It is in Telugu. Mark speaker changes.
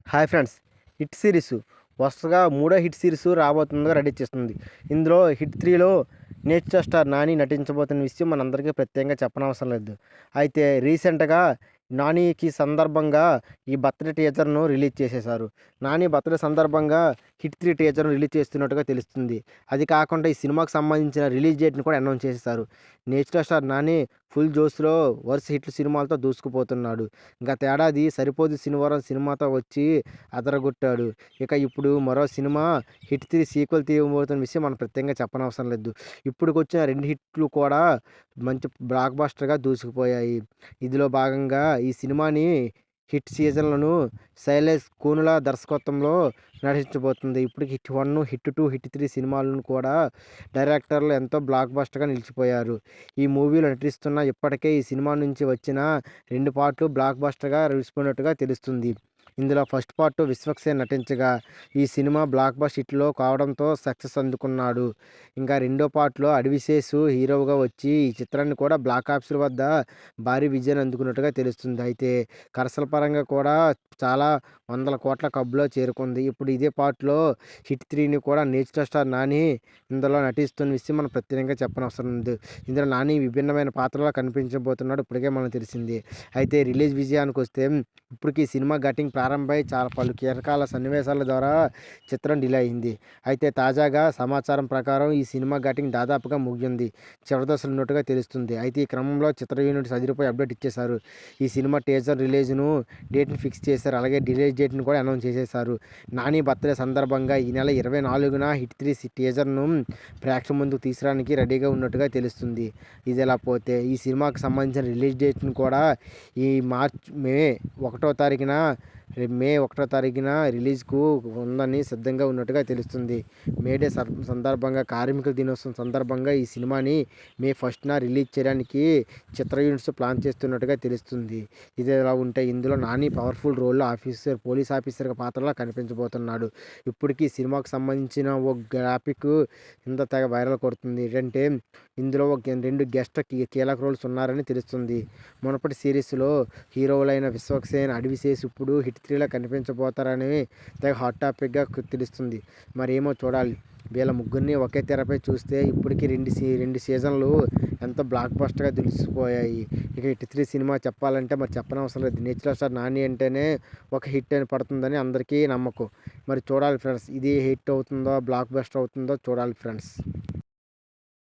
Speaker 1: Hi friends. హిట్ సిరీస్ వరుసగా మూడో హిట్ సిరీస్ రాబోతుందిగా రెడీ చేస్తుంది. ఇందులో హిట్ 3లో నేచురల్ స్టార్ నాని నటించబోతున్న విషయం మనందరికీ ప్రత్యేకంగా చెప్పనవసరం లేదు. అయితే రీసెంట్‌గా నానికి సందర్భంగా ఈ బర్త్‌డే టీజర్‌ను రిలీజ్ చేసేశారు. నాని బర్త్‌డే సందర్భంగా హిట్ 3 టీజర్‌ను రిలీజ్ చేస్తున్నట్టుగా తెలుస్తుంది. అది కాకుండా ఈ సినిమాకి సంబంధించిన రిలీజ్ డేట్‌ని కూడా అనౌన్స్ చేసేశారు. నేచురల్ స్టార్ నాని ఫుల్ జోష్‌లో వరుస హిట్ సినిమాలతో దూసుకుపోతున్నాడు. గత ఏడాది 'సరిపోదు శనివారం' సినిమాతో వచ్చి అదరగొట్టాడు. ఇక ఇప్పుడు మరో సినిమా హిట్ 3 సీక్వెల్ తీయబోతున్న విషయం మనం ప్రత్యేకంగా చెప్పనవసరం లేదు. ఇప్పుడుకొచ్చిన 2 హిట్లు కూడా మంచి బ్లాక్ బస్టర్‌గా దూసుకుపోయాయి. ఇందులో భాగంగా ఈ సినిమాని హిట్ సీజన్‌లను శైలేష్ కూనుల దర్శకత్వంలో నటించబోతుంది. ఇప్పటికి హిట్ 1, హిట్ 2, హిట్ 3 సినిమాలను కూడా డైరెక్టర్లు ఎంతో బ్లాక్ బస్టర్‌గా నిలిచిపోయారు. ఈ మూవీలో నటిస్తున్న ఇప్పటికే ఈ సినిమా నుంచి వచ్చిన 2 పార్ట్లు బ్లాక్ బస్టర్‌గా నిలిచిపోయినట్టుగా తెలుస్తుంది. ఇందులో ఫస్ట్ పార్ట్ విశ్వక్సేన్ నటించగా ఈ సినిమా బ్లాక్ బస్టర్ హిట్లో కావడంతో సక్సెస్ అందుకున్నాడు. ఇంకా రెండో పార్ట్‌లో అడివిశేషు హీరోగా వచ్చి ఈ చిత్రాన్ని కూడా బ్లాక్ ఆఫీసుల వద్ద భారీ విజయాన్ని అందుకున్నట్టుగా తెలుస్తుంది. అయితే కరసల పరంగా కూడా చాలా వందల కోట్ల క్లబ్‌లో చేరుకుంది. ఇప్పుడు ఇదే పార్ట్‌లో హిట్ 3ని కూడా నేచురల్ స్టార్ నాని ఇందులో నటిస్తున్న విషయం మనం ప్రత్యేకంగా చెప్పనవసరం లేదు. ఇందులో నాని విభిన్నమైన పాత్రలో కనిపించబోతున్నాడు. ఇప్పటికే మనకు తెలిసింది. అయితే రిలీజ్ విజయానికొస్తే ఇప్పటికి ఈ సినిమా షూటింగ్ ప్రారంభమై చాలా పలు కీలకాల సన్నివేశాల ద్వారా చిత్రం డిలే అయింది. అయితే తాజాగా సమాచారం ప్రకారం ఈ సినిమా షూటింగ్ దాదాపుగా ముగిసింది. చివరి దశలో ఉన్నట్టుగా తెలుస్తుంది. అయితే ఈ క్రమంలో చిత్ర యూనిట్ అదిరిపోయి అప్డేట్ ఇచ్చేశారు. ఈ సినిమా టీజర్ రిలీజ్‌ను డేట్‌ని ఫిక్స్ చేశారు. అలాగే రిలీజ్ డేట్‌ని కూడా అనౌన్స్ చేసేశారు. నాని బర్త్‌డే సందర్భంగా ఈ నెల 24న హిట్ 3 టీజర్‌ను ప్రేక్షకుల ముందుకు తీసుకురావడానికి రెడీగా ఉన్నట్టుగా తెలుస్తుంది. ఇదిలా పోతే ఈ సినిమాకి సంబంధించిన రిలీజ్ డేట్‌ని కూడా ఈ మే 1వ తారీఖున మే 1వ తారీఖున రిలీజ్‌కు ఉందని సిద్ధంగా ఉన్నట్టుగా తెలుస్తుంది. మేడే సందర్భంగా కార్మికుల దినోత్సవం సందర్భంగా ఈ సినిమాని మే 1న రిలీజ్ చేయడానికి చిత్ర యూనిట్స్ ప్లాన్ చేస్తున్నట్టుగా తెలుస్తుంది. ఇదిలా ఉంటే ఇందులో నాని పవర్‌ఫుల్ రోల్‌లో పోలీస్ ఆఫీసర్ పాత్రలో కనిపించబోతున్నాడు. ఇప్పటికి ఈ సినిమాకు సంబంధించిన ఓ గ్రాఫిక్ తెగ వైరల్ కొడుతుంది. ఏంటంటే ఇందులో ఒక 2 కీలక రోల్స్ ఉన్నారని తెలుస్తుంది. మునుపటి సిరీస్‌లో హీరోలైన విశ్వక్సేన్, అడివిశేష్ ఇప్పుడు హిట్ 3లో కనిపించబోతారని తెగ హాట్ టాపిక్‌గా తెలుస్తుంది. మరేమో చూడాలి. వీళ్ళ ముగ్గురిని ఒకే తెరపై చూస్తే ఇప్పటికి 2 సీజన్లు ఎంతో బ్లాక్ బస్టర్‌గా నిలిచిపోయాయి. ఇక హిట్ 3 సినిమా చెప్పాలంటే మరి చెప్పనవసరం లేదు. నేచురల్ స్టార్ నాని అంటేనే ఒక హిట్ అని పడుతుందని అందరికీ నమ్మకం. మరి చూడాలి ఫ్రెండ్స్. ఇది హిట్ అవుతుందో, బ్లాక్ బస్టర్ అవుతుందో చూడాలి ఫ్రెండ్స్.